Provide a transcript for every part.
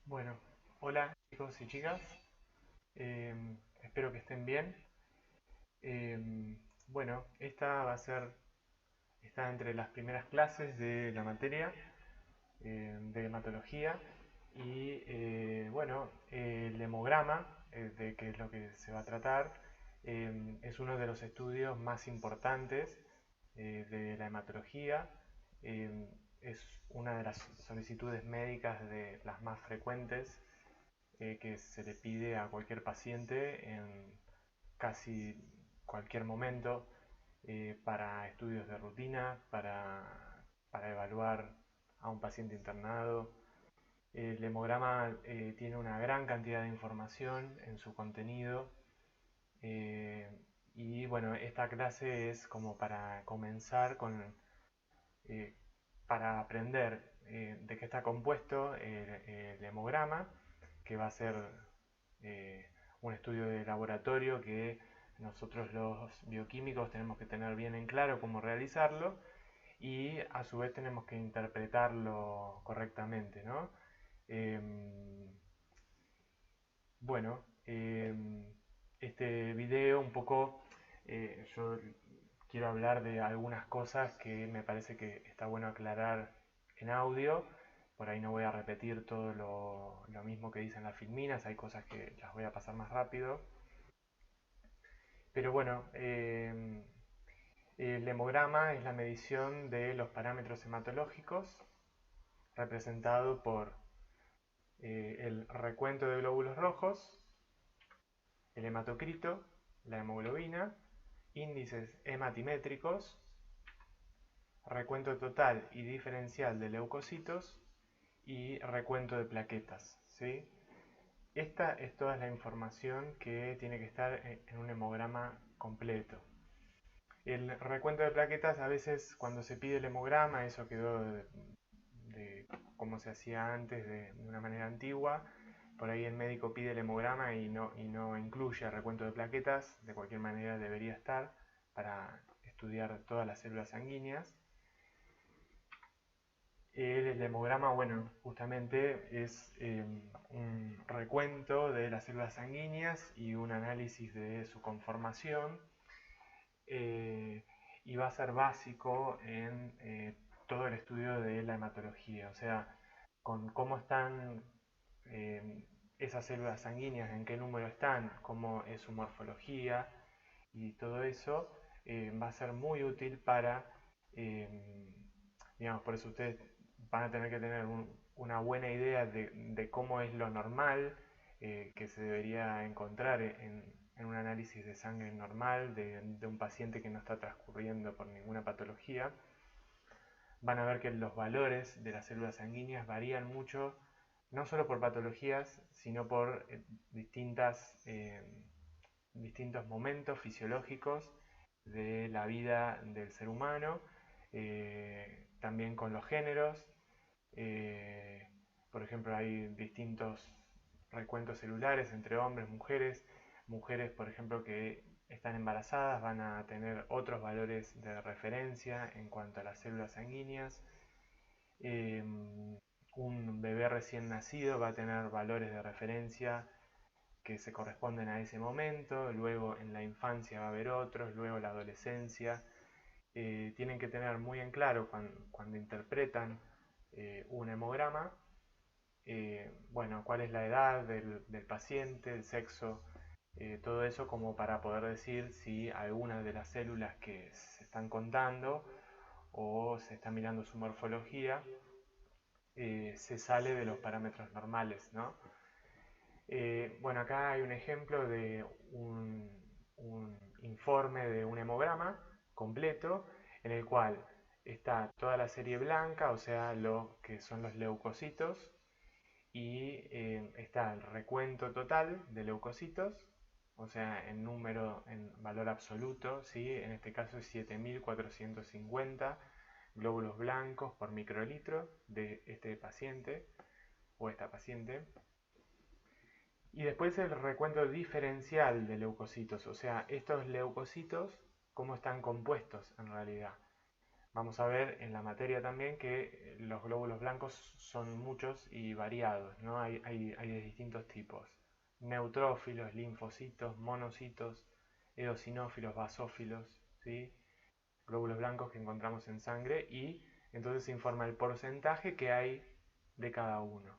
Bueno, hola chicos y chicas. Espero que estén bien. Bueno, esta va a ser, está entre las primeras clases de la materia de hematología y bueno, el hemograma, de que es lo que se va a tratar, es uno de los estudios más importantes de la hematología. Eh, es una de las solicitudes médicas de las más frecuentes que se le pide a cualquier paciente en casi cualquier momento para estudios de rutina, para evaluar a un paciente internado. El hemograma tiene una gran cantidad de información en su contenido eh, y bueno, esta clase es como para comenzar con, eh, para aprender de qué está compuesto el hemograma, que va a ser eh, un estudio de laboratorio que nosotros los bioquímicos tenemos que tener bien en claro cómo realizarlo y a su vez tenemos que interpretarlo correctamente, ¿no? Eh, bueno, este video un poco yo quiero hablar de algunas cosas que me parece que está bueno aclarar en audio. Por ahí no voy a repetir todo lo mismo que dicen las filminas, hay cosas que las voy a pasar más rápido. Pero bueno, el hemograma es la medición de los parámetros hematológicos representado por el recuento de glóbulos rojos, el hematocrito, la hemoglobina, índices hematimétricos, recuento total y diferencial de leucocitos y recuento de plaquetas, ¿sí? Esta es toda la información que tiene que estar en un hemograma completo. El recuento de plaquetas, a veces cuando se pide el hemograma, eso quedó de cómo se hacía antes, de una manera antigua. Por ahí el médico pide el hemograma y no incluye el recuento de plaquetas. De cualquier manera debería estar para estudiar todas las células sanguíneas. El hemograma, bueno, justamente es un recuento de las células sanguíneas y un análisis de su conformación, y va a ser básico en todo el estudio de la hematología, o sea, con cómo están esas células sanguíneas, en qué número están, cómo es su morfología y todo eso va a ser muy útil para, eh, digamos, por eso ustedes van a tener que tener una buena idea de cómo es lo normal que se debería encontrar en un análisis de sangre normal de un paciente que no está transcurriendo por ninguna patología. Van a ver que los valores de las células sanguíneas varían mucho, no solo por patologías, sino por distintos momentos fisiológicos de la vida del ser humano, también con los géneros. eh, por ejemplo, hay distintos recuentos celulares entre hombres, mujeres. Mujeres, por ejemplo, que están embarazadas van a tener otros valores de referencia en cuanto a las células sanguíneas. Eh, un bebé recién nacido va a tener valores de referencia que se corresponden a ese momento, luego en la infancia va a haber otros, luego la adolescencia. Tienen que tener muy en claro cuando interpretan un hemograma, bueno, cuál es la edad del paciente, el sexo, todo eso como para poder decir si alguna de las células que se están contando o se está mirando su morfología se sale de los parámetros normales, ¿no? Bueno, acá hay un ejemplo de un informe de un hemograma completo en el cual está toda la serie blanca, o sea, lo que son los leucocitos, y está el recuento total de leucocitos, o sea, en número, en valor absoluto, ¿sí? En este caso es 7450 glóbulos blancos por microlitro de este paciente o esta paciente. Y después el recuento diferencial de leucocitos, o sea, estos leucocitos, cómo están compuestos en realidad. Vamos a ver en la materia también que los glóbulos blancos son muchos y variados, ¿no? Hay de distintos tipos. Neutrófilos, linfocitos, monocitos, eosinófilos, basófilos, ¿sí? Glóbulos blancos que encontramos en sangre y entonces se informa el porcentaje que hay de cada uno.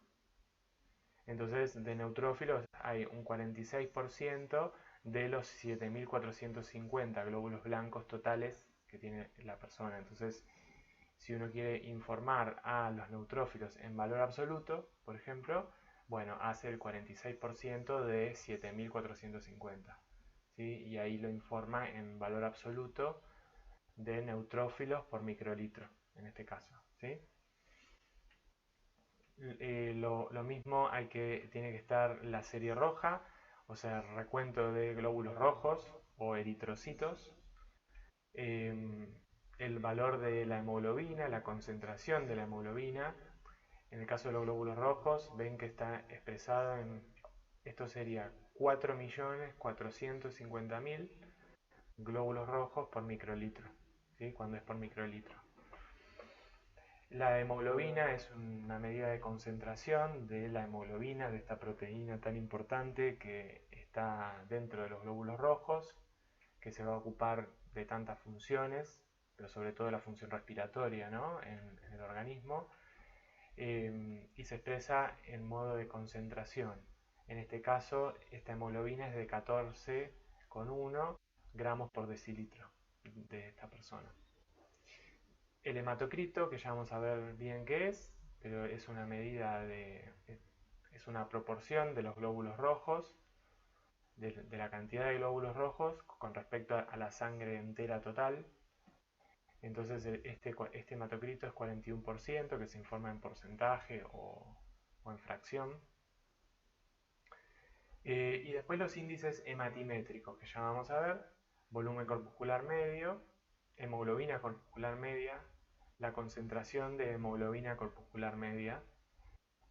Entonces, de neutrófilos hay un 46% de los 7.450 glóbulos blancos totales que tiene la persona. Entonces, si uno quiere informar a los neutrófilos en valor absoluto, por ejemplo, bueno, hace el 46% de 7.450. ¿Sí? Y ahí lo informa en valor absoluto de neutrófilos por microlitro, en este caso. ¿Sí? Lo mismo tiene que estar la serie roja, o sea, el recuento de glóbulos rojos o eritrocitos, eh, el valor de la hemoglobina, la concentración de la hemoglobina. En el caso de los glóbulos rojos, ven que está expresado esto sería 4.450.000 glóbulos rojos por microlitro, ¿sí? Cuando es por microlitro. La hemoglobina es una medida de concentración de la hemoglobina, de esta proteína tan importante que está dentro de los glóbulos rojos, que se va a ocupar de tantas funciones, pero sobre todo la función respiratoria, ¿no? en el organismo, y se expresa en modo de concentración. En este caso, esta hemoglobina es de 14,1 gramos por decilitro de esta persona. El hematocrito, que ya vamos a ver bien qué es, pero es una medida es una proporción de los glóbulos rojos, de la cantidad de glóbulos rojos con respecto a la sangre entera total. Entonces este hematocrito es 41%, que se informa en porcentaje o en fracción. Y después los índices hematimétricos, que ya vamos a ver: volumen corpuscular medio, hemoglobina corpuscular media, la concentración de hemoglobina corpuscular media,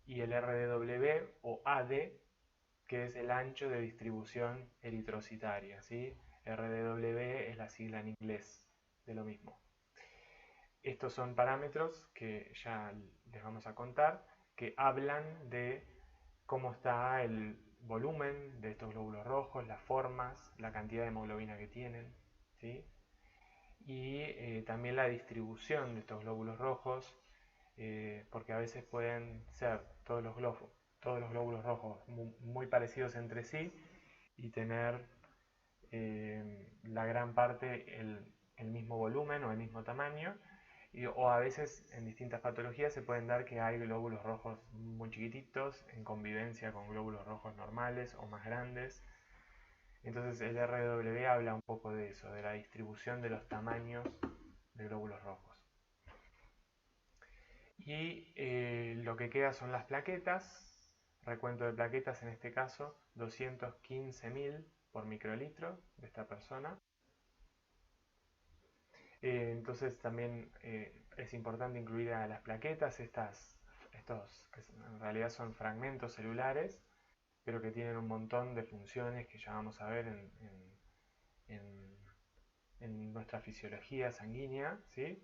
y el RDW o AD, que es el ancho de distribución eritrocitaria, ¿sí? RDW es la sigla en inglés de lo mismo. Estos son parámetros que ya les vamos a contar, que hablan de cómo está el volumen de estos glóbulos rojos, las formas, la cantidad de hemoglobina que tienen, ¿sí? Y también la distribución de estos glóbulos rojos, porque a veces pueden ser todos los glóbulos rojos muy parecidos entre sí y tener la gran parte el mismo volumen o el mismo tamaño, o a veces en distintas patologías se pueden dar que hay glóbulos rojos muy chiquititos en convivencia con glóbulos rojos normales o más grandes. Entonces el RW habla un poco de eso, de la distribución de los tamaños de glóbulos rojos. Y lo que queda son las plaquetas. Recuento de plaquetas, en este caso 215.000 por microlitro de esta persona. Entonces también es importante incluir a las plaquetas, estos que en realidad son fragmentos celulares, pero que tienen un montón de funciones que ya vamos a ver en nuestra fisiología sanguínea, ¿sí?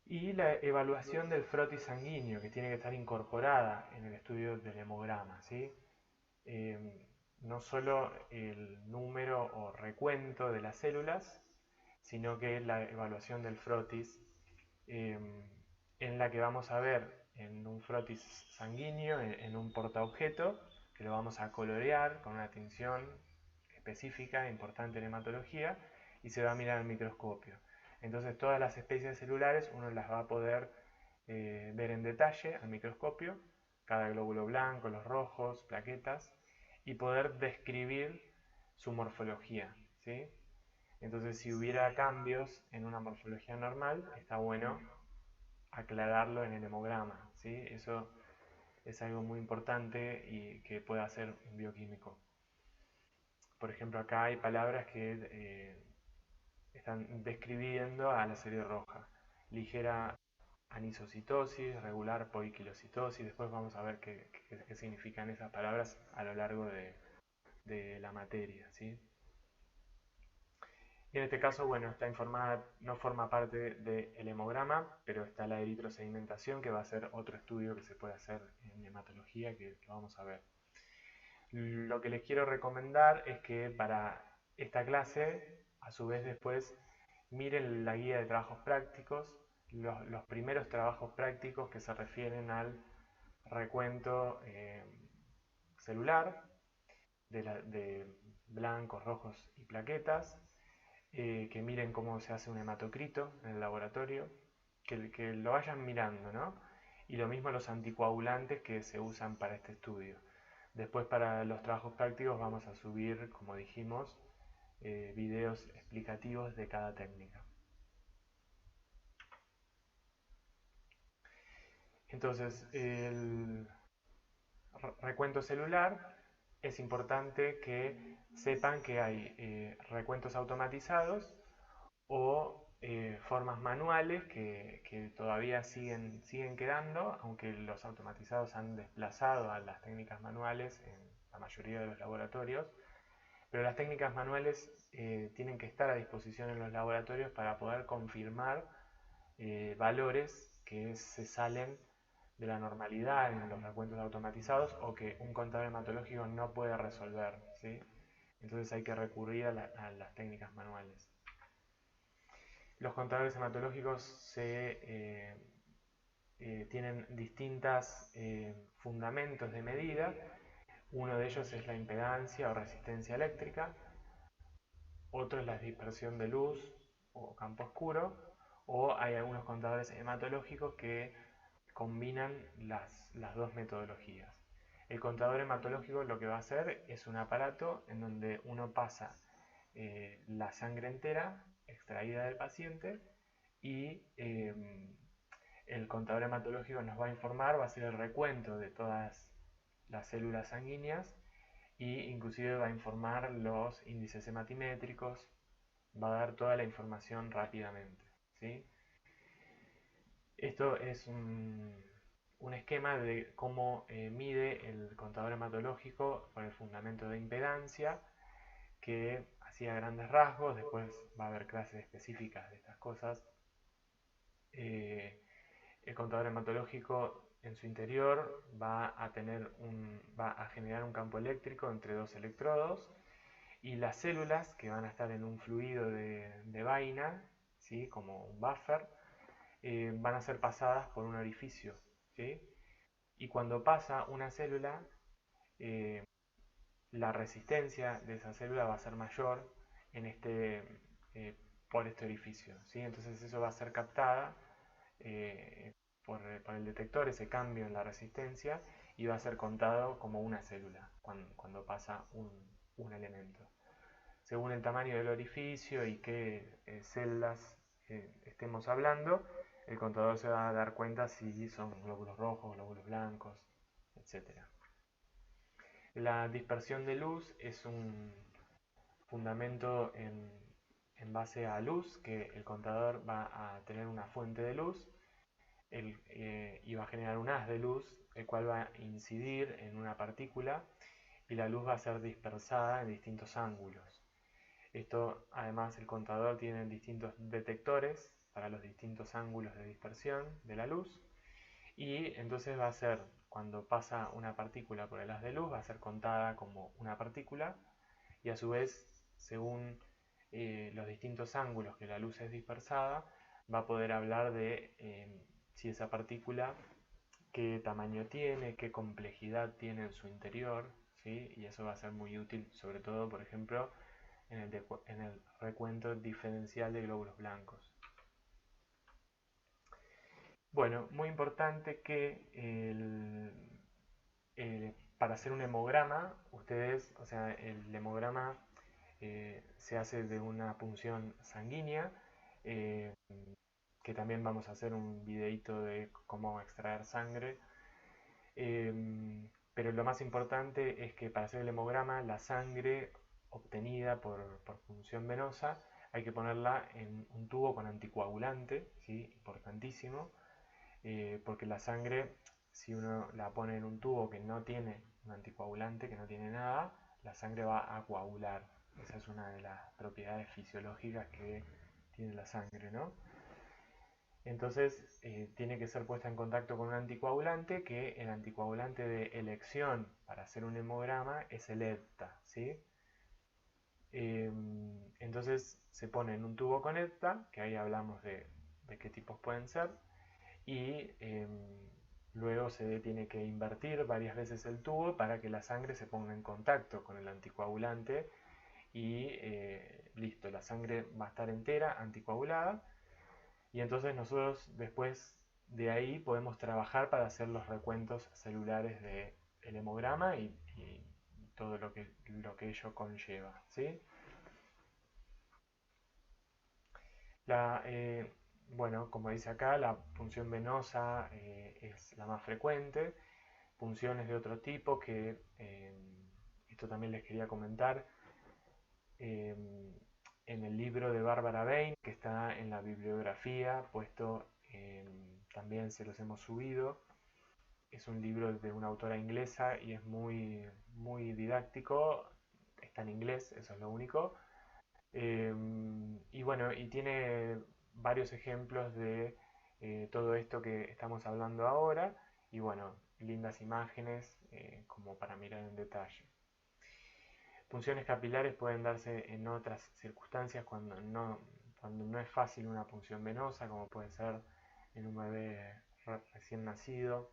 Y la evaluación del frotis sanguíneo, que tiene que estar incorporada en el estudio del hemograma, ¿sí? No solo el número o recuento de las células, sino que la evaluación del frotis, en la que vamos a ver en un frotis sanguíneo, en un portaobjeto, que lo vamos a colorear con una tinción específica, importante en hematología, y se va a mirar al microscopio. Entonces todas las especies celulares uno las va a poder ver en detalle al microscopio, cada glóbulo blanco, los rojos, plaquetas, y poder describir su morfología, ¿sí? Entonces, si hubiera cambios en una morfología normal, está bueno aclararlo en el hemograma, ¿sí? Eso es algo muy importante y que puede hacer un bioquímico. Por ejemplo, acá hay palabras que están describiendo a la serie roja: ligera anisocitosis, regular poiquilocitosis. Después vamos a ver qué significan esas palabras a lo largo de la materia, ¿sí? Y en este caso, bueno, está informada, no forma parte del hemograma, pero está la eritrosedimentación, que va a ser otro estudio que se puede hacer en hematología, que lo vamos a ver. Lo que les quiero recomendar es que para esta clase, a su vez después, miren la guía de trabajos prácticos, los primeros trabajos prácticos que se refieren al recuento celular de blancos, rojos y plaquetas, que miren cómo se hace un hematocrito en el laboratorio, que lo vayan mirando, ¿no? Y lo mismo los anticoagulantes que se usan para este estudio. Después para los trabajos prácticos vamos a subir, como dijimos, videos explicativos de cada técnica. Entonces, el recuento celular, es importante que sepan que hay recuentos automatizados o formas manuales que todavía siguen quedando, aunque los automatizados han desplazado a las técnicas manuales en la mayoría de los laboratorios, pero las técnicas manuales tienen que estar a disposición en los laboratorios para poder confirmar valores que se salen de la normalidad en los recuentos automatizados o que un contador hematológico no puede resolver, ¿sí? Entonces hay que recurrir a las técnicas manuales. Los contadores hematológicos tienen distintos fundamentos de medida. Uno de ellos es la impedancia o resistencia eléctrica, otro es la dispersión de luz o campo oscuro, o hay algunos contadores hematológicos que combinan las dos metodologías. El contador hematológico lo que va a hacer es un aparato en donde uno pasa la sangre entera extraída del paciente y el contador hematológico nos va a informar, va a hacer el recuento de todas las células sanguíneas e inclusive va a informar los índices hematimétricos, va a dar toda la información rápidamente, ¿sí? Esto es un esquema de cómo mide el contador hematológico con el fundamento de impedancia, que hacía grandes rasgos, después va a haber clases específicas de estas cosas. El contador hematológico en su interior va a generar un campo eléctrico entre dos electrodos y las células que van a estar en un fluido de vaina, ¿sí? Como un buffer, van a ser pasadas por un orificio, ¿sí? Y cuando pasa una célula, eh, la resistencia de esa célula va a ser mayor en por este orificio, ¿sí? Entonces eso va a ser captada por el detector, ese cambio en la resistencia, y va a ser contado como una célula cuando pasa un elemento. Según el tamaño del orificio y qué células estemos hablando, el contador se va a dar cuenta si son glóbulos rojos, glóbulos blancos, etc. La dispersión de luz es un fundamento en base a luz, que el contador va a tener una fuente de luz y va a generar un haz de luz, el cual va a incidir en una partícula y la luz va a ser dispersada en distintos ángulos. Esto, además, el contador tiene distintos detectores para los distintos ángulos de dispersión de la luz, y entonces va a ser, cuando pasa una partícula por el haz de luz, va a ser contada como una partícula, y a su vez, según los distintos ángulos que la luz es dispersada, va a poder hablar de si esa partícula, qué tamaño tiene, qué complejidad tiene en su interior, ¿sí? Y eso va a ser muy útil, sobre todo, por ejemplo, en el recuento diferencial de glóbulos blancos. Bueno, muy importante que para hacer un hemograma, o sea, el hemograma se hace de una punción sanguínea, eh, que también vamos a hacer un videito de cómo extraer sangre. Pero lo más importante es que para hacer el hemograma, la sangre obtenida por punción venosa hay que ponerla en un tubo con anticoagulante, ¿sí? Importantísimo, porque la sangre, si uno la pone en un tubo que no tiene un anticoagulante, que no tiene nada, la sangre va a coagular, Esa es una de las propiedades fisiológicas que tiene la sangre, ¿no? Entonces tiene que ser puesta en contacto con un anticoagulante, que el anticoagulante de elección para hacer un hemograma es el EPTA, ¿sí? Entonces se pone en un tubo con EPTA, que ahí hablamos de qué tipos pueden ser, y luego se tiene que invertir varias veces el tubo para que la sangre se ponga en contacto con el anticoagulante y listo, la sangre va a estar entera, anticoagulada, y entonces nosotros después de ahí podemos trabajar para hacer los recuentos celulares del hemograma y todo lo que ello conlleva, ¿sí? La, bueno, como dice acá, la punción venosa es la más frecuente. Punciones de otro tipo que, esto también les quería comentar, eh, en el libro de Barbara Bain, que está en la bibliografía, puesto, también se los hemos subido. Es un libro de una autora inglesa y es muy, muy didáctico. Está en inglés, eso es lo único. Y bueno, y tiene varios ejemplos de todo esto que estamos hablando ahora. Y bueno, lindas imágenes como para mirar en detalle. Punciones capilares pueden darse en otras circunstancias cuando no es fácil una punción venosa, como puede ser en un bebé recién nacido.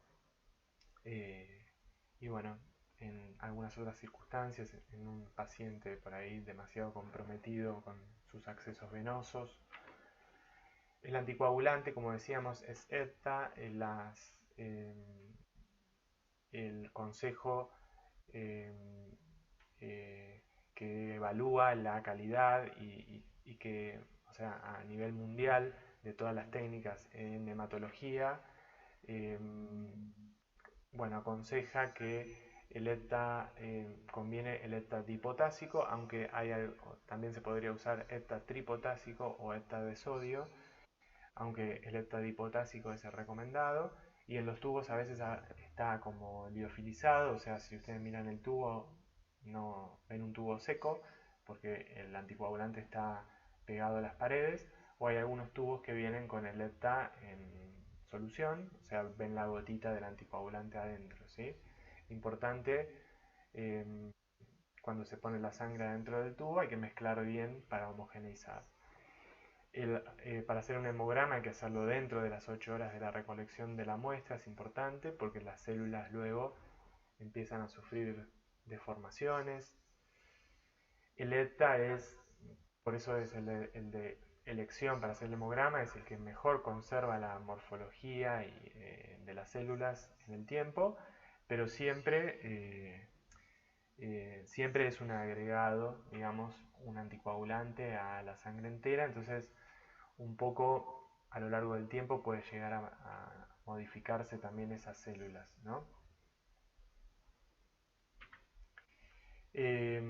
Y bueno, en algunas otras circunstancias, en un paciente por ahí demasiado comprometido con sus accesos venosos. El anticoagulante, como decíamos, es EPTA. El consejo eh, eh, que evalúa la calidad y que, o sea, a nivel mundial de todas las técnicas en hematología, eh, bueno, aconseja que el EPTA, conviene el EPTA dipotásico, aunque también se podría usar EPTA tripotásico o EPTA de sodio, aunque el EPTA dipotásico es el recomendado. Y en los tubos a veces está como liofilizado, o sea, si ustedes miran el tubo, no ven un tubo seco, porque el anticoagulante está pegado a las paredes, o hay algunos tubos que vienen con el EPTA en solución, o sea, ven la gotita del anticoagulante adentro, ¿sí? Importante, eh, cuando se pone la sangre adentro del tubo hay que mezclar bien para homogeneizar. Para hacer un hemograma hay que hacerlo dentro de las 8 horas de la recolección de la muestra, es importante porque las células luego empiezan a sufrir deformaciones. El EPTA por eso es el de elección para hacer el hemograma, es el que mejor conserva la morfología de las células en el tiempo, pero siempre es un agregado, digamos, un anticoagulante a la sangre entera, entonces un poco a lo largo del tiempo puede llegar a modificarse también esas células, ¿no? Eh,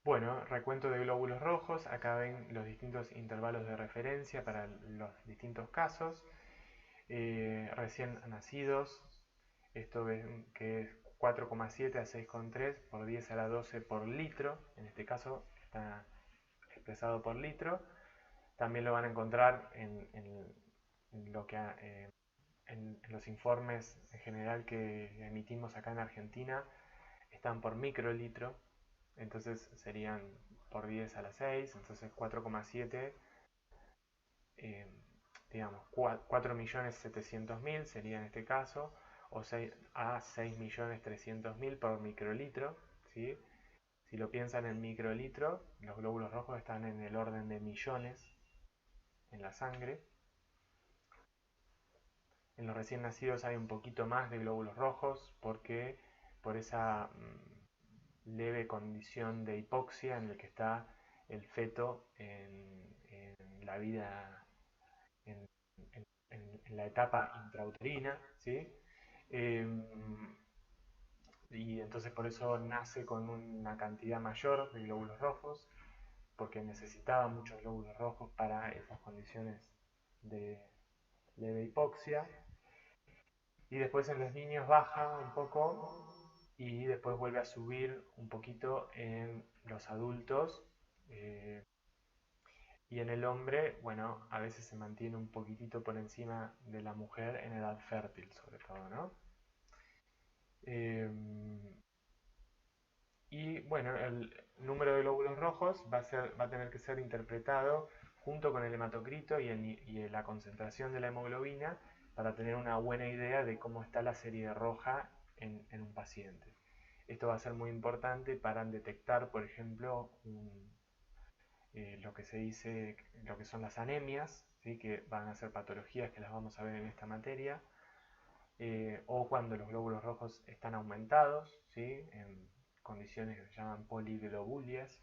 bueno, recuento de glóbulos rojos, acá ven los distintos intervalos de referencia para los distintos casos. Recién nacidos, esto ven que es 4,7 a 6,3 por 10 a la 12 por litro, en este caso está expresado por litro. También lo van a encontrar en lo que en los informes en general que emitimos acá en Argentina, están por microlitro, entonces serían por 10 a la 6, entonces 4,7, eh, digamos, 4.700.000 sería en este caso, o 6 a 6.300.000 por microlitro, ¿sí? Si lo piensan en microlitro, los glóbulos rojos están en el orden de millones en la sangre. En los recién nacidos hay un poquito más de glóbulos rojos porque por esa leve condición de hipoxia en el que está el feto en la vida, en, en la etapa intrauterina, ¿sí? Eh, y entonces por eso nace con una cantidad mayor de glóbulos rojos, porque necesitaba muchos glóbulos rojos para esas condiciones de leve hipoxia. Y después en los niños baja un poco, y después vuelve a subir un poquito en los adultos. eh, y en el hombre, bueno, a veces se mantiene un poquitito por encima de la mujer en edad fértil, sobre todo, ¿no? Eh, y bueno, el número de glóbulos rojos va a tener que ser interpretado junto con el hematocrito y la concentración de la hemoglobina para tener una buena idea de cómo está la serie roja en un paciente. Esto va a ser muy importante para detectar, por ejemplo, lo que se dice, lo que son las anemias, ¿sí? Que van a ser patologías que las vamos a ver en esta materia, o cuando los glóbulos rojos están aumentados, ¿sí? En condiciones que se llaman poliglobulias.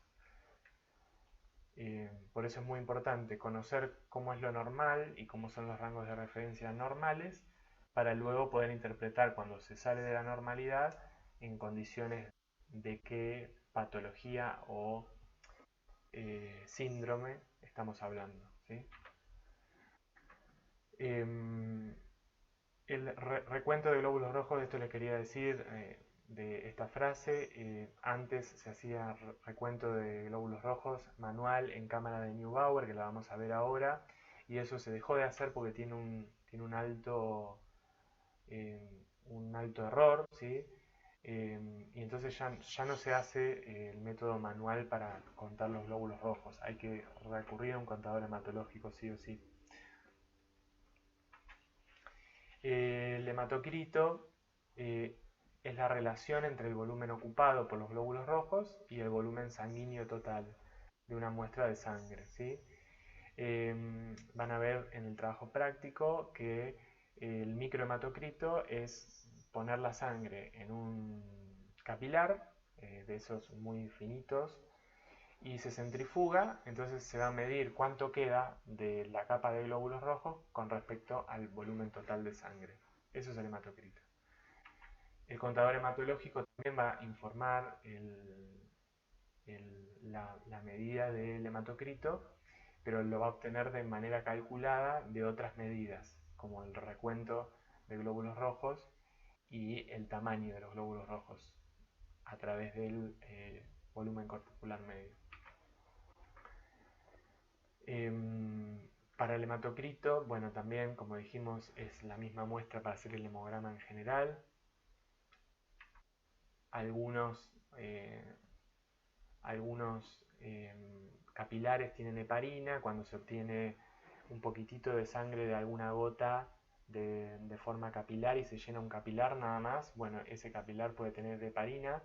Por eso es muy importante conocer cómo es lo normal y cómo son los rangos de referencia normales para luego poder interpretar cuando se sale de la normalidad en condiciones de qué patología o síndrome estamos hablando, ¿sí? El recuento de glóbulos rojos, esto le quería decir de esta frase. Antes se hacía recuento de glóbulos rojos manual en cámara de Neubauer, que la vamos a ver ahora, y eso se dejó de hacer porque tiene un alto error, ¿sí? Y entonces ya no se hace el método manual para contar los glóbulos rojos, hay que recurrir a un contador hematológico sí o sí. El hematocrito es la relación entre el volumen ocupado por los glóbulos rojos y el volumen sanguíneo total de una muestra de sangre, ¿sí? Van a ver en el trabajo práctico que el microhematocrito es poner la sangre en un capilar, de esos muy finitos, y se centrifuga, entonces se va a medir cuánto queda de la capa de glóbulos rojos con respecto al volumen total de sangre. Eso es el hematocrito. El contador hematológico también va a informar la medida del hematocrito, pero lo va a obtener de manera calculada de otras medidas, como el recuento de glóbulos rojos y el tamaño de los glóbulos rojos a través del volumen corpuscular medio. Para el hematocrito, bueno, también, como dijimos, es la misma muestra para hacer el hemograma en general. Algunos, capilares tienen heparina. Cuando se obtiene un poquitito de sangre de alguna gota de forma capilar y se llena un capilar nada más, bueno, ese capilar puede tener heparina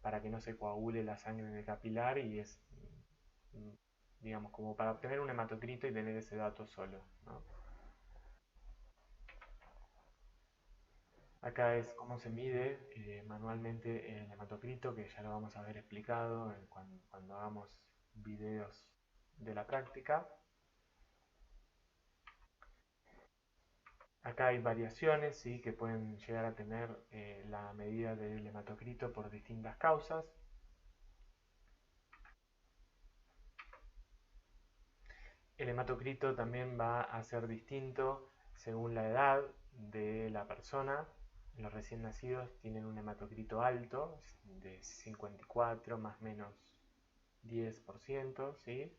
para que no se coagule la sangre en el capilar, y es, digamos, como para obtener un hematocrito y tener ese dato solo, ¿no? Acá es cómo se mide manualmente el hematocrito, que ya lo vamos a ver explicado cuando hagamos videos de la práctica. Acá hay variaciones, ¿sí? Que pueden llegar a tener la medida del hematocrito por distintas causas. El hematocrito también va a ser distinto según la edad de la persona. Los recién nacidos tienen un hematocrito alto, de 54 más o menos 10%, ¿sí?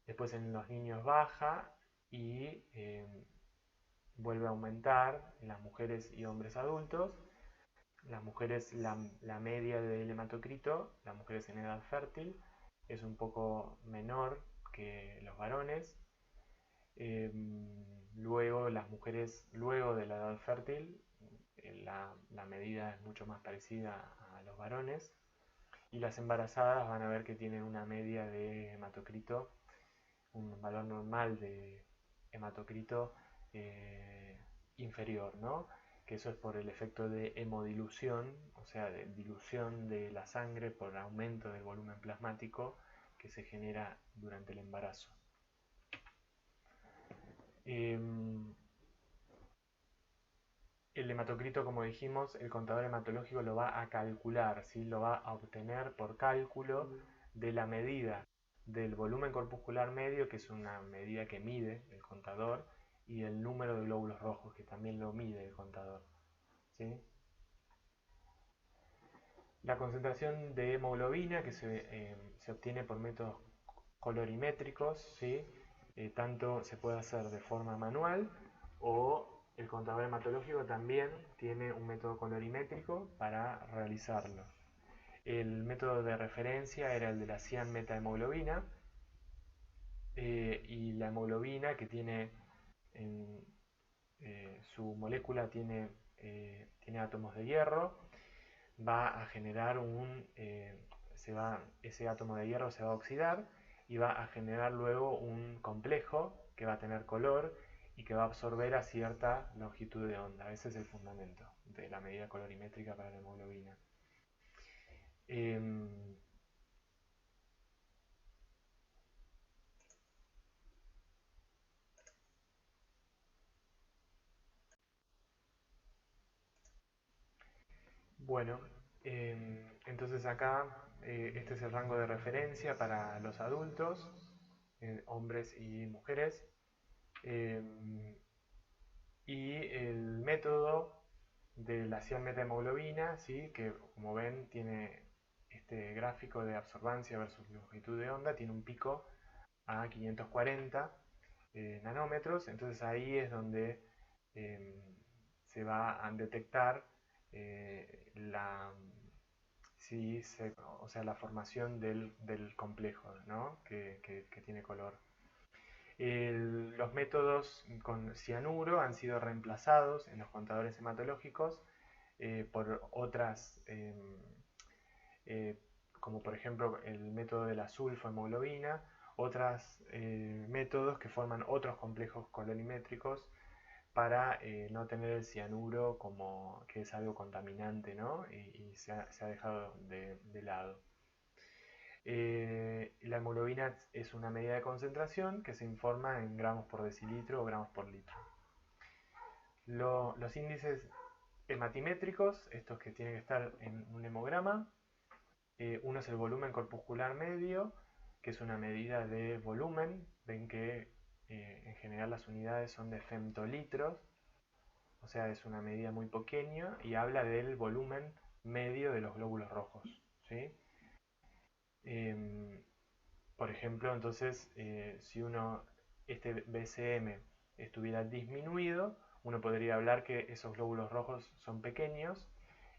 Después en los niños baja y vuelve a aumentar en las mujeres y hombres adultos. Las mujeres, la media del hematocrito, las mujeres en edad fértil, es un poco menor que los varones. Luego las mujeres, luego de la edad fértil, la medida es mucho más parecida a los varones. Y las embarazadas van a ver que tienen una media de hematocrito, un valor normal de hematocrito inferior, ¿no? Que eso es por el efecto de hemodilución, o sea, de dilución de la sangre por aumento del volumen plasmático que se genera durante el embarazo. El hematocrito, como dijimos, el contador hematológico lo va a calcular, ¿sí? Lo va a obtener por cálculo de la medida del volumen corpuscular medio, que es una medida que mide el contador, y el número de glóbulos rojos, que también lo mide el contador. ¿sí? La concentración de hemoglobina que se obtiene por métodos colorimétricos, ¿sí? Tanto se puede hacer de forma manual o el contador hematológico también tiene un método colorimétrico para realizarlo. El método de referencia era el de la cianmetahemoglobina, y la hemoglobina que tiene en, su molécula tiene átomos de hierro, va a generar ese átomo de hierro se va a oxidar y va a generar luego un complejo que va a tener color y que va a absorber a cierta longitud de onda. Ese es el fundamento de la medida colorimétrica para la hemoglobina. Eh, bueno, entonces acá este es el rango de referencia para los adultos, hombres y mujeres. Eh, y el método de la cianmetahemoglobina, ¿sí? Que como ven tiene este gráfico de absorbancia versus longitud de onda, tiene un pico a 540 nanómetros, entonces ahí es donde eh, se va a detectar sí, o sea, la formación del complejo, ¿no? que tiene color. Los métodos con cianuro han sido reemplazados en los contadores hematológicos por otras, eh, como por ejemplo el método de la sulfohemoglobina, otros métodos que forman otros complejos colorimétricos para no tener el cianuro como que es algo contaminante, ¿no? Y se ha dejado de lado. La hemoglobina es una medida de concentración que se informa en gramos por decilitro o gramos por litro. Los índices hematimétricos, estos que tienen que estar en un hemograma, uno es el volumen corpuscular medio, que es una medida de volumen. Ven que en general las unidades son de femtolitros, o sea, es una medida muy pequeña y habla del volumen medio de los glóbulos rojos, ¿sí? Eh, por ejemplo, entonces, si este BCM estuviera disminuido, uno podría hablar que esos glóbulos rojos son pequeños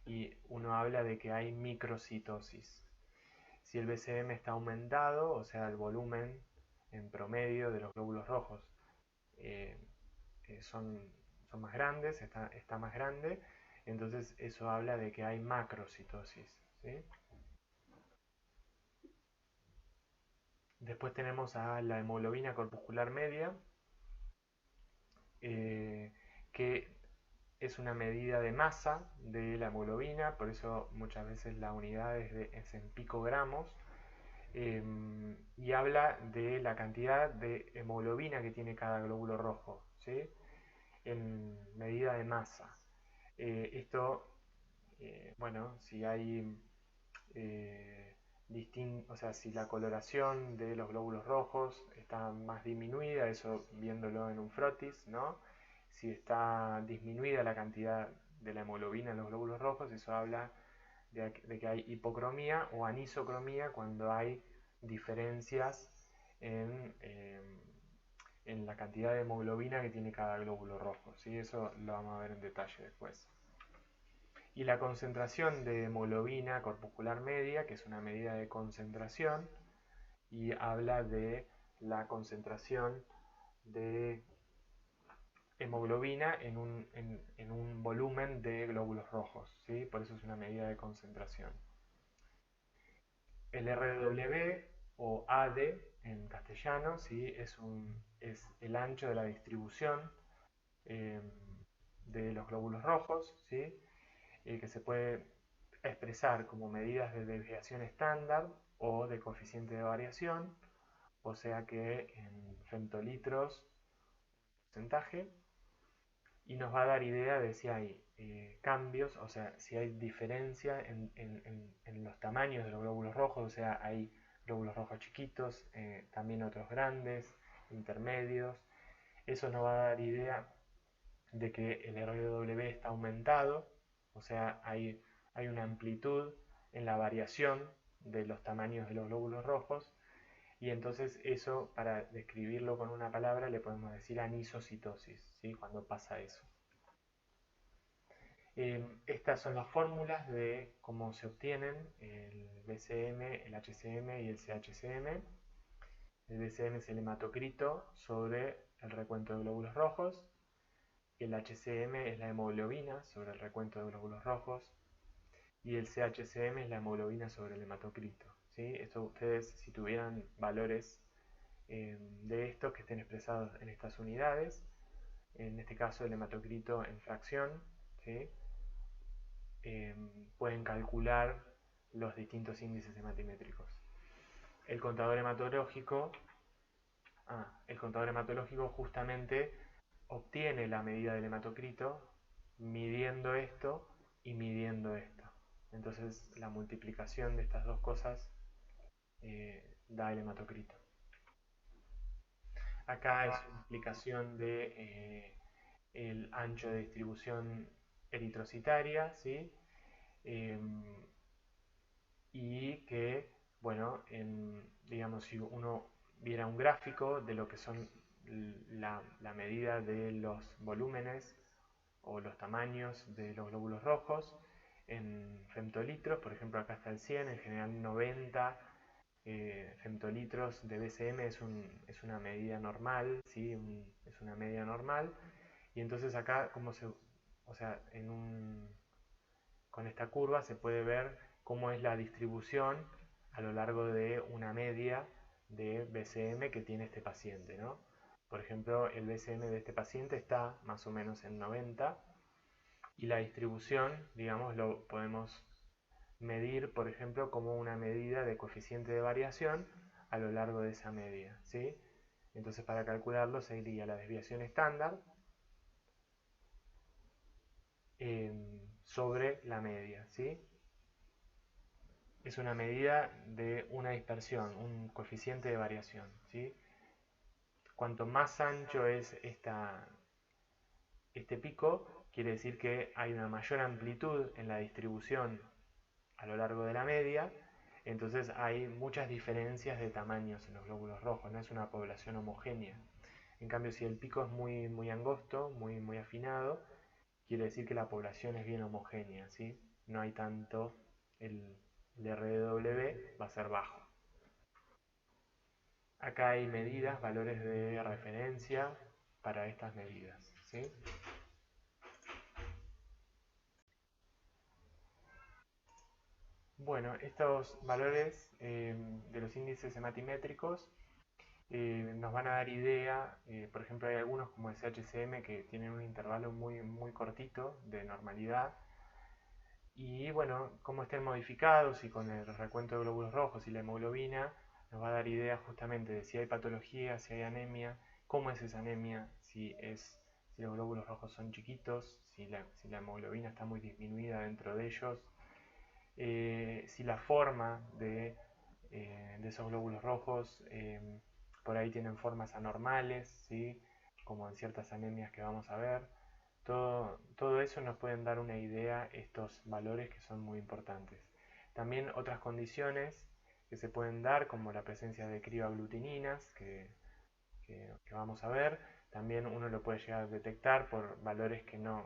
y uno habla de que hay microcitosis. Si el BCM está aumentado, o sea, el volumen en promedio de los glóbulos rojos eh, son más grandes, está más grande, entonces eso habla de que hay macrocitosis, ¿sí? Después tenemos a la hemoglobina corpuscular media, eh, que es una medida de masa de la hemoglobina, por eso muchas veces la unidad es en picogramos, y habla de la cantidad de hemoglobina que tiene cada glóbulo rojo, ¿sí? En medida de masa. Esto, bueno, si hay o sea, si la coloración de los glóbulos rojos está más disminuida, eso viéndolo en un frotis, ¿no? Si está disminuida la cantidad de la hemoglobina en los glóbulos rojos, eso habla de que hay hipocromía o anisocromía cuando hay diferencias en, en la cantidad de hemoglobina que tiene cada glóbulo rojo, ¿sí? Eso lo vamos a ver en detalle después. Y la concentración de hemoglobina corpuscular media, que es una medida de concentración, y habla de la concentración de hemoglobina en un volumen de glóbulos rojos, ¿sí? Por eso es una medida de concentración. El RW o AD en castellano, ¿sí? Es el ancho de la distribución eh, de los glóbulos rojos, ¿sí? Que se puede expresar como medidas de desviación estándar o de coeficiente de variación, o sea que en femtolitros porcentaje, y nos va a dar idea de si hay cambios, o sea, si hay diferencia en los tamaños de los glóbulos rojos, o sea, hay glóbulos rojos chiquitos, también otros grandes, intermedios. Eso nos va a dar idea de que el RW está aumentado, O sea, hay una amplitud en la variación de los tamaños de los glóbulos rojos, y entonces eso, para describirlo con una palabra, le podemos decir anisocitosis, ¿sí? Cuando pasa eso. Estas son las fórmulas de cómo se obtienen el BCM, el HCM y el CHCM. El BCM es el hematocrito sobre el recuento de glóbulos rojos. El HCM es la hemoglobina sobre el recuento de glóbulos rojos. Y el CHCM es la hemoglobina sobre el hematocrito, ¿sí? Esto ustedes, si tuvieran valores de estos que estén expresados en estas unidades, en este caso el hematocrito en fracción, ¿sí? Pueden calcular los distintos índices hematimétricos. El contador hematológico justamente obtiene la medida del hematocrito midiendo esto y midiendo esto. Entonces la multiplicación de estas dos cosas da el hematocrito. Acá es una explicación de el ancho de distribución eritrocitaria, ¿sí? Y que, bueno, digamos, si uno viera un gráfico de lo que son la medida de los volúmenes o los tamaños de los glóbulos rojos en femtolitros, por ejemplo acá está el 100, en general 90 femtolitros de BCM es una medida normal, ¿sí? Es una media normal, y entonces acá o sea, con esta curva se puede ver cómo es la distribución a lo largo de una media de BCM que tiene este paciente, ¿no? Por ejemplo, el BCM de este paciente está más o menos en 90, y la distribución, digamos, lo podemos medir, por ejemplo, como una medida de coeficiente de variación a lo largo de esa media, ¿sí? Entonces, para calcularlo sería la desviación estándar sobre la media, ¿sí? Es una medida de una dispersión, un coeficiente de variación, ¿sí? Cuanto más ancho es este pico, quiere decir que hay una mayor amplitud en la distribución a lo largo de la media, entonces hay muchas diferencias de tamaños en los glóbulos rojos, no es una población homogénea. En cambio, si el pico es muy, muy angosto, muy, muy afinado, quiere decir que la población es bien homogénea, ¿sí? No hay tanto, el RW va a ser bajo. Acá hay medidas, valores de referencia para estas medidas, ¿sí? Bueno, estos valores de los índices hematimétricos nos van a dar idea, por ejemplo hay algunos como el CHCM que tienen un intervalo muy, muy cortito de normalidad, y bueno, cómo estén modificados y con el recuento de glóbulos rojos y la hemoglobina nos va a dar idea justamente de si hay patología, si hay anemia, cómo es esa anemia, si los glóbulos rojos son chiquitos, si la hemoglobina está muy disminuida dentro de ellos, si la forma de esos glóbulos rojos por ahí tienen formas anormales, ¿sí? Como en ciertas anemias que vamos a ver. Todo eso nos pueden dar una idea, estos valores que son muy importantes. También otras condiciones que se pueden dar, como la presencia de crioaglutininas, que vamos a ver, también uno lo puede llegar a detectar por valores que no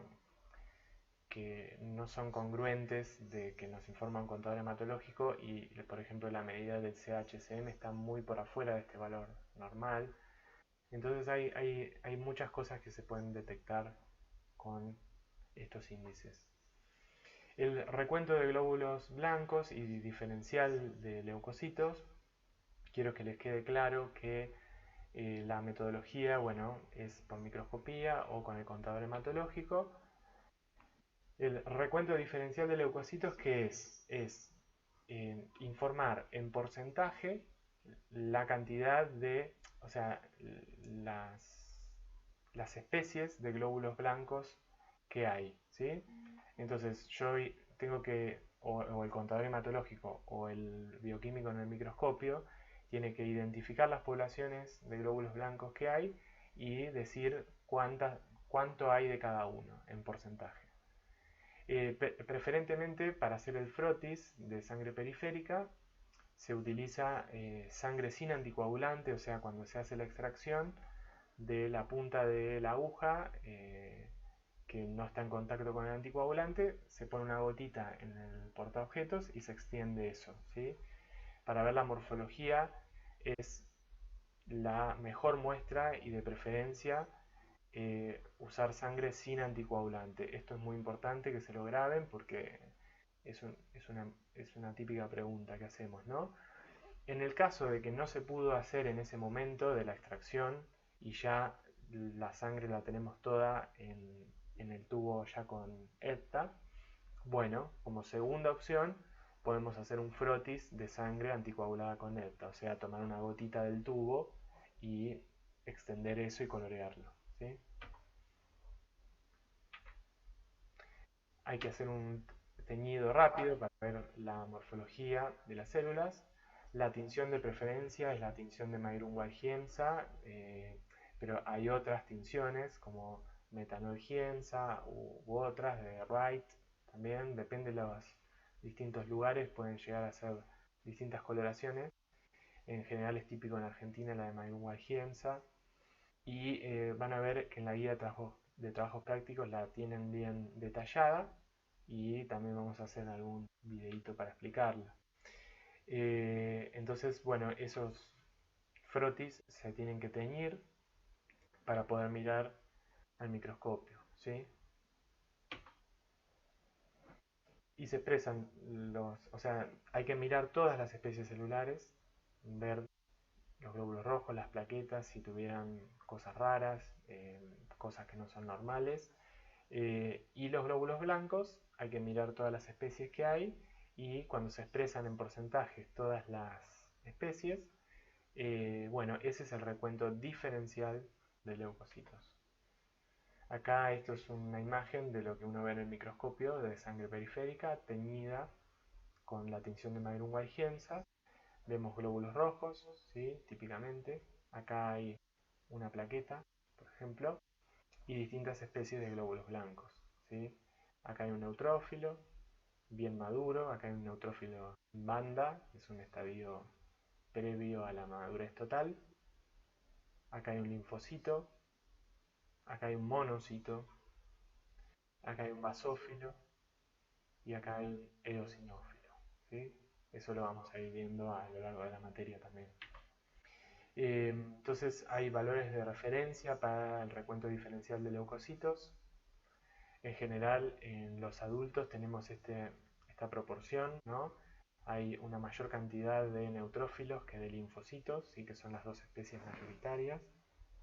son congruentes de que nos informa un contador hematológico, y por ejemplo la medida del CHCM está muy por afuera de este valor normal. Entonces hay muchas cosas que se pueden detectar con estos índices. El recuento de glóbulos blancos y diferencial de leucocitos, quiero que les quede claro que la metodología, bueno, es por microscopía o con el contador hematológico. El recuento diferencial de leucocitos, ¿qué es? Es informar en porcentaje la cantidad de, o sea, las especies de glóbulos blancos que hay, ¿sí? Entonces yo tengo que, o el contador hematológico o el bioquímico en el microscopio, tiene que identificar las poblaciones de glóbulos blancos que hay y decir cuánto hay de cada uno en porcentaje. Preferentemente para hacer el frotis de sangre periférica se utiliza sangre sin anticoagulante, o sea, cuando se hace la extracción de la punta de la aguja que no está en contacto con el anticoagulante, se pone una gotita en el portaobjetos y se extiende eso, ¿sí? Para ver la morfología es la mejor muestra y de preferencia usar sangre sin anticoagulante. Esto es muy importante que se lo graben porque es una típica pregunta que hacemos, ¿no? En el caso de que no se pudo hacer en ese momento de la extracción y ya la sangre la tenemos toda en el tubo ya con EPTA, bueno, como segunda opción podemos hacer un frotis de sangre anticoagulada con EPTA, o sea, tomar una gotita del tubo y extender eso y colorearlo, ¿sí? Hay que hacer un teñido rápido para ver la morfología de las células. La tinción de preferencia es la tinción de Mayrum-Giemsa, pero hay otras tinciones como metanol-Giemsa u otras de Wright también, depende de los distintos lugares, pueden llegar a ser distintas coloraciones. En general es típico en Argentina la de Mayrum-Giemsa y van a ver que en la guía de trabajos prácticos la tienen bien detallada y también vamos a hacer algún videito para explicarla. Entonces, bueno, esos frotis se tienen que teñir para poder mirar al microscopio, ¿sí? Y se expresan o sea, hay que mirar todas las especies celulares, ver los glóbulos rojos, las plaquetas, si tuvieran cosas raras, cosas que no son normales. Y los glóbulos blancos, hay que mirar todas las especies que hay y cuando se expresan en porcentajes todas las especies, bueno, ese es el recuento diferencial de leucocitos. Acá esto es una imagen de lo que uno ve en el microscopio de sangre periférica teñida con la tinción de Mayrum-Giemsa. Vemos glóbulos rojos, ¿sí? Típicamente. Acá hay una plaqueta, por ejemplo, y distintas especies de glóbulos blancos, ¿sí? Acá hay un neutrófilo bien maduro, acá hay un neutrófilo en banda, es un estadio previo a la madurez total. Acá hay un linfocito, acá hay un monocito, acá hay un basófilo y acá hay un eosinófilo, ¿sí? Eso lo vamos a ir viendo a lo largo de la materia también. Entonces hay valores de referencia para el recuento diferencial de leucocitos. En general, en los adultos tenemos esta proporción, ¿no? Hay una mayor cantidad de neutrófilos que de linfocitos, ¿sí? Que son las dos especies mayoritarias.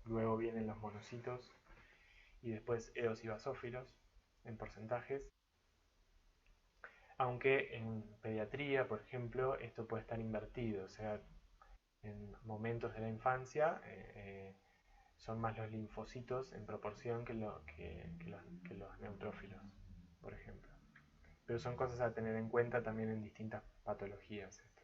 Luego vienen los monocitos y después eos y basófilos en porcentajes. Aunque en pediatría, por ejemplo, esto puede estar invertido, o sea, en momentos de la infancia son más los linfocitos en proporción que los neutrófilos, por ejemplo. Pero son cosas a tener en cuenta también en distintas patologías. Esto.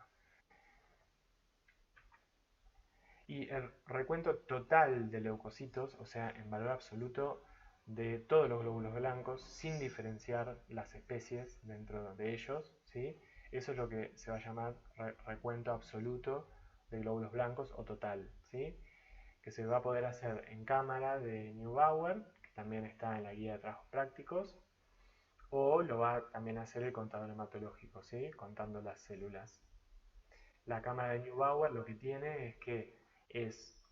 Y el recuento total de leucocitos, o sea, en valor absoluto de todos los glóbulos blancos, sin diferenciar las especies dentro de ellos, ¿sí? Eso es lo que se va a llamar recuento absoluto de glóbulos blancos o total, ¿sí? Que se va a poder hacer en cámara de Neubauer, que también está en la guía de trabajos prácticos, o lo va también a hacer el contador hematológico, ¿sí? Contando las células. La cámara de Neubauer lo que tiene es que es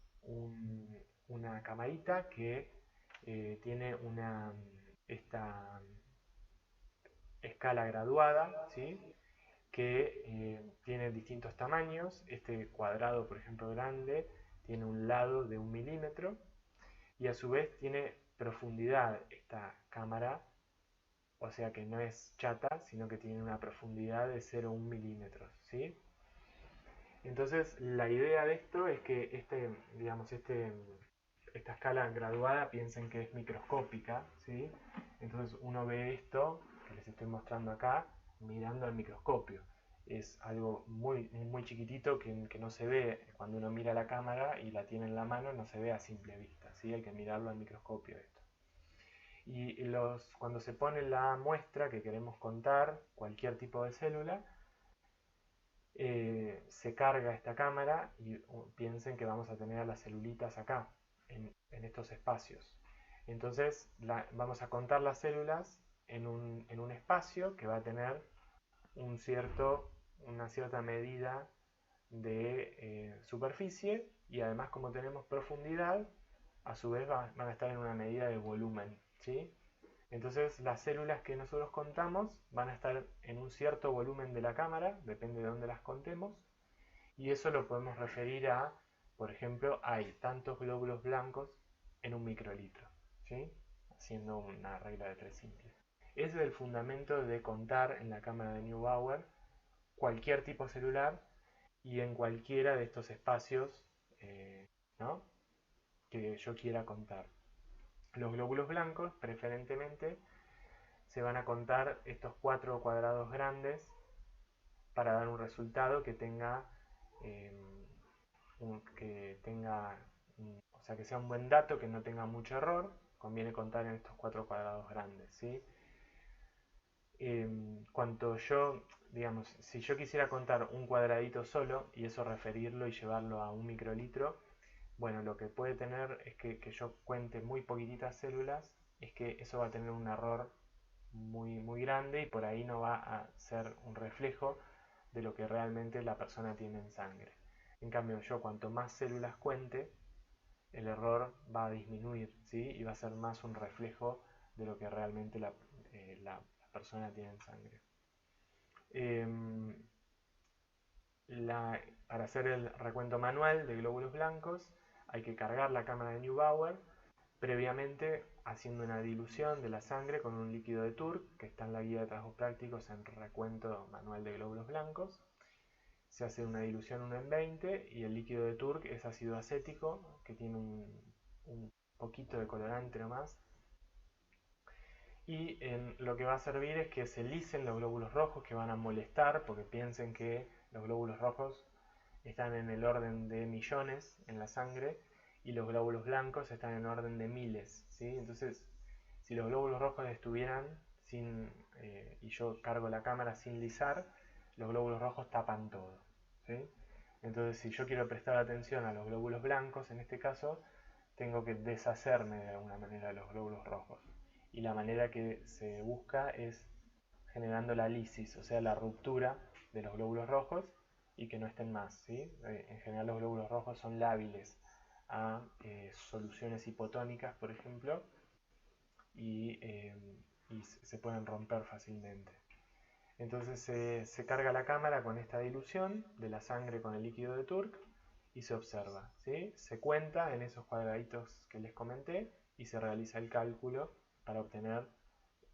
una camarita que tiene esta escala graduada, ¿sí? Que tiene distintos tamaños. Este cuadrado, por ejemplo, grande, tiene un lado de 1 milímetro y a su vez tiene profundidad esta cámara, o sea que no es chata, sino que tiene una profundidad de 0,1 milímetros, ¿sí? Entonces la idea de esto es que esta escala graduada piensen que es microscópica, ¿sí? Entonces uno ve esto que les estoy mostrando acá mirando al microscopio. Es algo muy, muy chiquitito que no se ve cuando uno mira la cámara y la tiene en la mano, no se ve a simple vista, ¿sí? Hay que mirarlo al microscopio esto. Y cuando se pone la muestra que queremos contar, cualquier tipo de célula, se carga esta cámara y piensen que vamos a tener a las celulitas acá, en estos espacios. Entonces vamos a contar las células en un espacio que va a tener una cierta medida de superficie, y además, como tenemos profundidad, a su vez van a estar en una medida de volumen, ¿sí? Entonces las células que nosotros contamos van a estar en un cierto volumen de la cámara, depende de dónde las contemos, y eso lo podemos referir a, por ejemplo, hay tantos glóbulos blancos en un microlitro, ¿sí? Haciendo una regla de 3 simple. Ese es el fundamento de contar en la cámara de Neubauer cualquier tipo celular y en cualquiera de estos espacios, ¿no?, que yo quiera contar. Los glóbulos blancos, preferentemente, se van a contar estos 4 cuadrados grandes para dar un resultado que tenga, o sea, que sea un buen dato, que no tenga mucho error. Conviene contar en estos 4 cuadrados grandes, ¿sí? Digamos, si yo quisiera contar un cuadradito solo y eso referirlo y llevarlo a un microlitro, bueno, lo que puede tener es que yo cuente muy poquititas células, es que eso va a tener un error muy, muy grande y por ahí no va a ser un reflejo de lo que realmente la persona tiene en sangre. En cambio, yo cuanto más células cuente, el error va a disminuir, ¿sí? Y va a ser más un reflejo de lo que realmente la persona tiene en sangre. Para hacer el recuento manual de glóbulos blancos hay que cargar la cámara de Neubauer, previamente haciendo una dilución de la sangre con un líquido de Turk, que está en la guía de trabajos prácticos en recuento manual de glóbulos blancos. Se hace una dilución 1 en 20 y el líquido de Turk es ácido acético, que tiene un poquito de colorante nomás. Y lo que va a servir es que se lisen los glóbulos rojos, que van a molestar, porque piensen que los glóbulos rojos están en el orden de millones en la sangre y los glóbulos blancos están en orden de miles, ¿sí? Entonces, si los glóbulos rojos estuvieran y yo cargo la cámara sin lisar, los glóbulos rojos tapan todo, ¿sí? Entonces, si yo quiero prestar atención a los glóbulos blancos, en este caso, tengo que deshacerme de alguna manera de los glóbulos rojos. Y la manera que se busca es generando la lisis, o sea, la ruptura de los glóbulos rojos y que no estén más, ¿sí? En general los glóbulos rojos son lábiles a soluciones hipotónicas, por ejemplo, y se pueden romper fácilmente. Entonces se carga la cámara con esta dilución de la sangre con el líquido de Turk y se observa, ¿sí? Se cuenta en esos cuadraditos que les comenté y se realiza el cálculo para obtener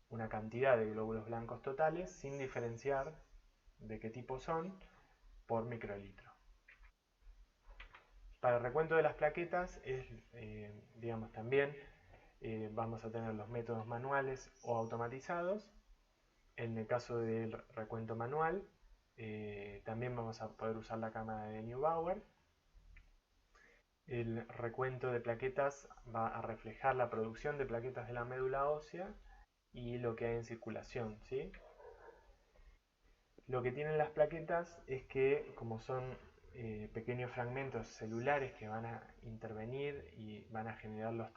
una cantidad de glóbulos blancos totales sin diferenciar de qué tipo son por microlitro. Para el recuento de las plaquetas, digamos, también vamos a tener los métodos manuales o automatizados. En el caso del recuento manual, también vamos a poder usar la cámara de Neubauer. El recuento de plaquetas va a reflejar la producción de plaquetas de la médula ósea y lo que hay en circulación, ¿sí? Lo que tienen las plaquetas es que, como son pequeños fragmentos celulares que van a intervenir y van a generar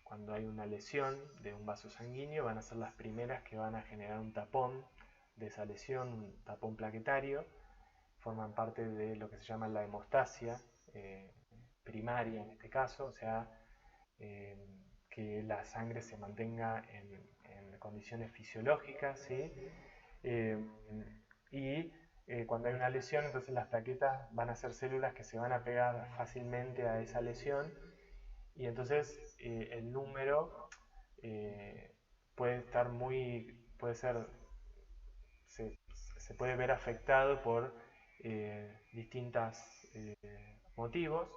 cuando hay una lesión de un vaso sanguíneo, van a ser las primeras que van a generar un tapón de esa lesión, un tapón plaquetario. Forman parte de lo que se llama la hemostasia primaria en este caso, o sea, que la sangre se mantenga en condiciones fisiológicas, ¿sí? Cuando hay una lesión, entonces las plaquetas van a ser células que se van a pegar fácilmente a esa lesión y entonces el número puede estar se puede ver afectado por distintos motivos.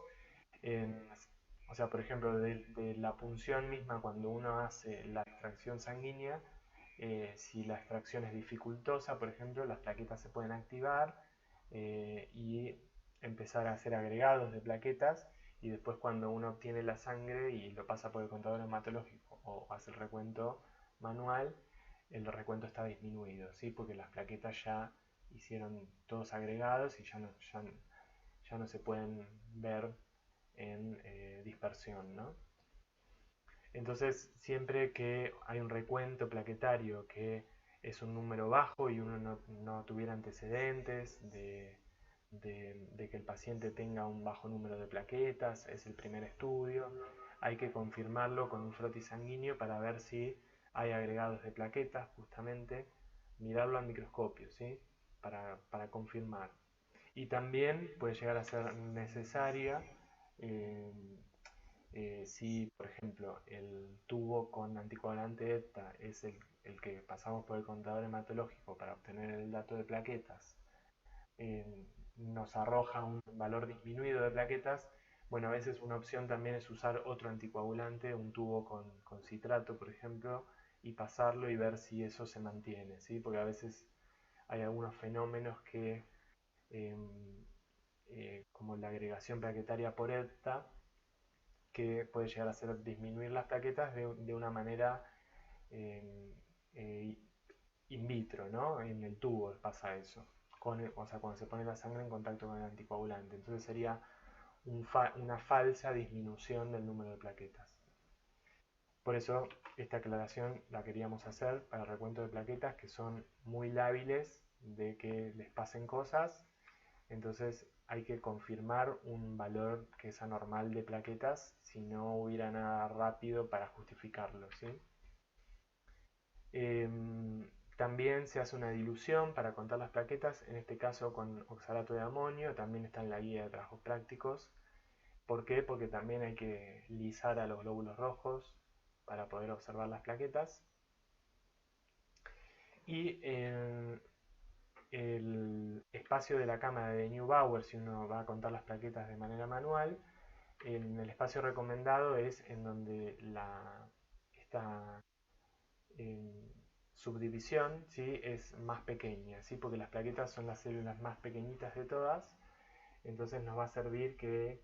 O sea, por ejemplo, de la punción misma, cuando uno hace la extracción sanguínea, si la extracción es dificultosa, por ejemplo, las plaquetas se pueden activar y empezar a hacer agregados de plaquetas y después cuando uno obtiene la sangre y lo pasa por el contador hematológico o hace el recuento manual, el recuento está disminuido, ¿sí? Porque las plaquetas ya hicieron todos agregados y ya no se pueden ver en dispersión, ¿no? Entonces, siempre que hay un recuento plaquetario que es un número bajo y uno no tuviera antecedentes de que el paciente tenga un bajo número de plaquetas, es el primer estudio, hay que confirmarlo con un frotis sanguíneo para ver si hay agregados de plaquetas, justamente, mirarlo al microscopio, ¿sí? Para confirmar. Y también puede llegar a ser necesaria eh, si, por ejemplo, el tubo con anticoagulante ETA es el que pasamos por el contador hematológico para obtener el dato de plaquetas, eh, nos arroja un valor disminuido de plaquetas, bueno, a veces una opción también es usar otro anticoagulante, un tubo con citrato, por ejemplo, y pasarlo y ver si eso se mantiene, ¿sí? Porque a veces hay algunos fenómenos que, eh, como la agregación plaquetaria por ETA, que puede llegar a ser disminuir las plaquetas de una manera eh, eh, in vitro, ¿no? En el tubo pasa eso. O sea, cuando se pone la sangre en contacto con el anticoagulante. Entonces sería una falsa disminución del número de plaquetas. Por eso esta aclaración la queríamos hacer para el recuento de plaquetas que son muy lábiles de que les pasen cosas. Entonces hay que confirmar un valor que es anormal de plaquetas si no hubiera nada rápido para justificarlo, ¿sí? También se hace una dilución para contar las plaquetas, en este caso con oxalato de amonio, también está en la guía de trabajos prácticos. ¿Por qué? Porque también hay que lisar a los glóbulos rojos para poder observar las plaquetas. Y el espacio de la cámara de Neubauer, si uno va a contar las plaquetas de manera manual, en el espacio recomendado es en donde esta subdivisión, ¿sí? Es más pequeña, ¿sí? Porque las plaquetas son las células más pequeñitas de todas, entonces nos va a servir que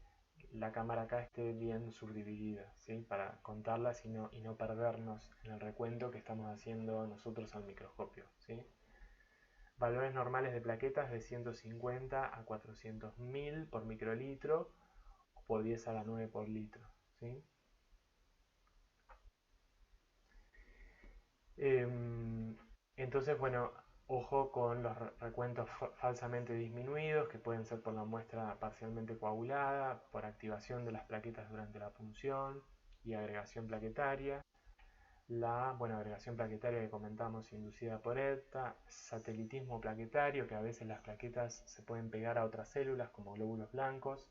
la cámara acá esté bien subdividida, ¿sí? Para contarlas y no perdernos en el recuento que estamos haciendo nosotros al microscopio, ¿sí? Valores normales de plaquetas de 150 a 400.000 por microlitro o por 10 a la 9 por litro, ¿sí? Entonces, bueno, ojo con los recuentos falsamente disminuidos, que pueden ser por la muestra parcialmente coagulada, por activación de las plaquetas durante la punción y agregación plaquetaria. Agregación plaquetaria que comentamos inducida por ETA, satelitismo plaquetario, que a veces las plaquetas se pueden pegar a otras células como glóbulos blancos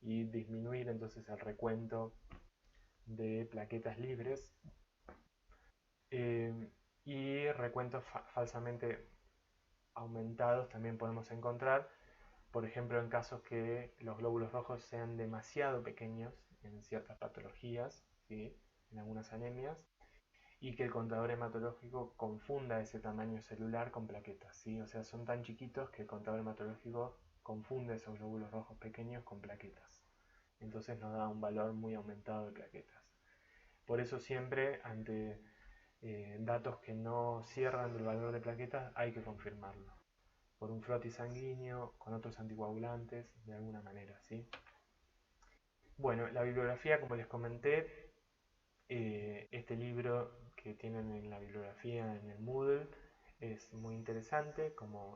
y disminuir entonces el recuento de plaquetas libres. Y recuentos falsamente aumentados también podemos encontrar, por ejemplo, en casos que los glóbulos rojos sean demasiado pequeños en ciertas patologías, ¿sí? En algunas anemias, y que el contador hematológico confunda ese tamaño celular con plaquetas, ¿sí? O sea, son tan chiquitos que el contador hematológico confunde esos glóbulos rojos pequeños con plaquetas. Entonces nos da un valor muy aumentado de plaquetas. Por eso siempre ante datos que no cierran del valor de plaquetas hay que confirmarlo por un frotis sanguíneo, con otros anticoagulantes, de alguna manera, ¿sí? Bueno, la bibliografía, como les comenté, este libro que tienen en la bibliografía en el Moodle es muy interesante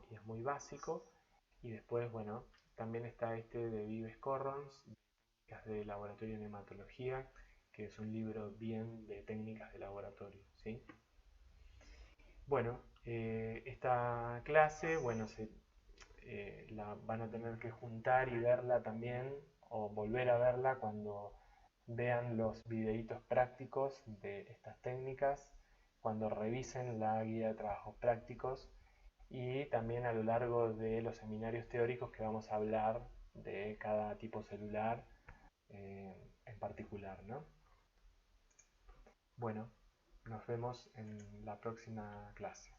y es muy básico. Y después, bueno, también está este de Vives Corrons, técnicas de laboratorio en hematología, que es un libro bien de técnicas de laboratorio, ¿sí? Bueno, esta clase, bueno, la van a tener que juntar y verla también, o volver a verla cuando vean los videitos prácticos de estas técnicas, cuando revisen la guía de trabajos prácticos y también a lo largo de los seminarios teóricos que vamos a hablar de cada tipo celular en particular, ¿no? Bueno, nos vemos en la próxima clase.